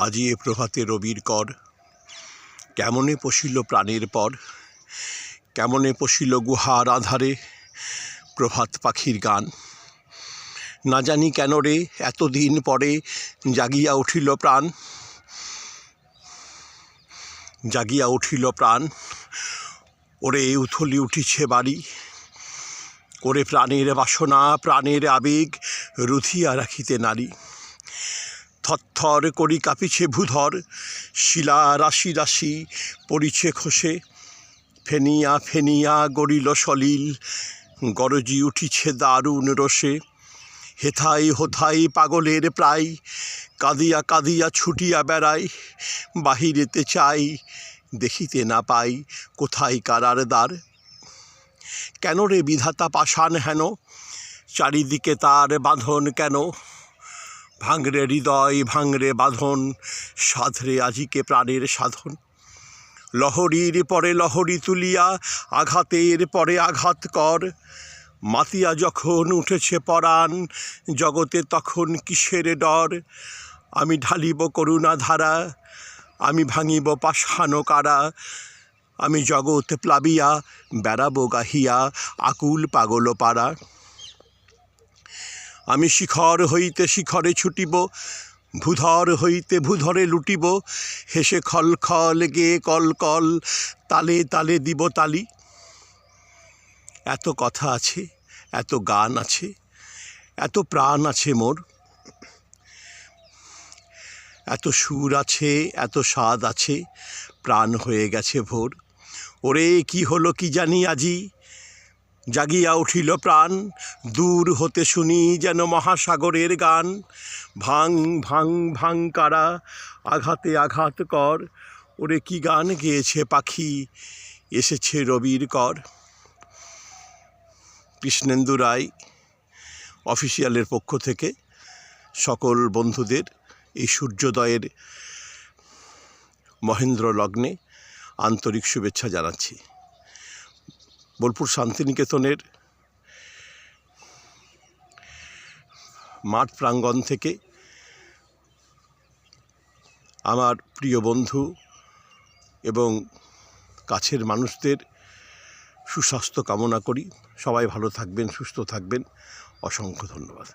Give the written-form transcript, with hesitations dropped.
আজি এ প্রভাতে রবির কর, কেমনে পশিল প্রাণের পর, কেমনে পশিল গুহার আধারে প্রভাত পাখির গান। না জানি কেন রে এতদিন পরে জাগিয়া উঠিল প্রাণ, জাগিয়া উঠিল প্রাণ। ওরে উথলি উঠিছে বাড়ি, ওরে প্রাণের বাসনা প্রাণের আবেগ রুধিয়া রাখিতে নারী। থরথর করি কাঁপিছে ভূধর, শিলা রাশি রাশি পড়িছে খসে, ফেনিয়া ফেনিয়া গড়িল সলিল, গরজি উঠিছে দারুণ রোষে। হেথাই হোথাই পাগলের প্রায়, কাঁদিয়া কাঁদিয়া ছুটিয়া বেড়াই, বাহিরেতে চাই দেখিতে না পাই কোথায় কারার দ্বার। কেন রে বিধাতা পাষাণ হেন, চারিদিকে তার বাঁধন কেন? ভাঙরে হৃদয় ভাঙরে বাঁধন, সাধরে আজিকে প্রাণের সাধন। লহরীর পরে লহরী তুলিয়া আঘাতের পরে আঘাত কর। মাতিয়া যখন উঠেছে পরাণ, জগতে তখন কিসের ডর? আমি ঢালিব করুণা ধারা, আমি ভাঙিব পাষাণ কারা। আমি জগৎ প্লাবিয়া বেড়াবো গাহিয়া আকুল পাগল পাড়া। আমি শিখর হইতে শিখরে ছুটিব, ভূধর হইতে ভূধরে লুটিব। হেসে খল খল গেয়ে কল কল, তালে তালে দিব তালি। এত কথা আছে, এত গান আছে, এত প্রাণ আছে মোর, এত সুর আছে, এত স্বাদ আছে, প্রাণ হয়ে গেছে ভোর। ওরে কি হলো কি জানি আজি, জাগিয়া উঠিল প্রাণ। দূর হতে শুনি যেন মহাসাগরের গান। ভাং ভাং ভাং কারা, আঘাতে আঘাত কর। ওরে কি গান গেয়েছে পাখি, এসেছে রবির কর। কৃষ্ণেন্দু রায় অফিসিয়ালের পক্ষ থেকে সকল বন্ধুদের এই সূর্যোদয়ের মহেন্দ্র লগ্নে আন্তরিক শুভেচ্ছা জানাচ্ছি। বোলপুর শান্তিনিকেতনের মাঠ প্রাঙ্গণ থেকে আমার প্রিয় বন্ধু এবং কাছের মানুষদের সুস্বাস্থ্য কামনা করি। সবাই ভালো থাকবেন, সুস্থ থাকবেন। অসংখ্য ধন্যবাদ।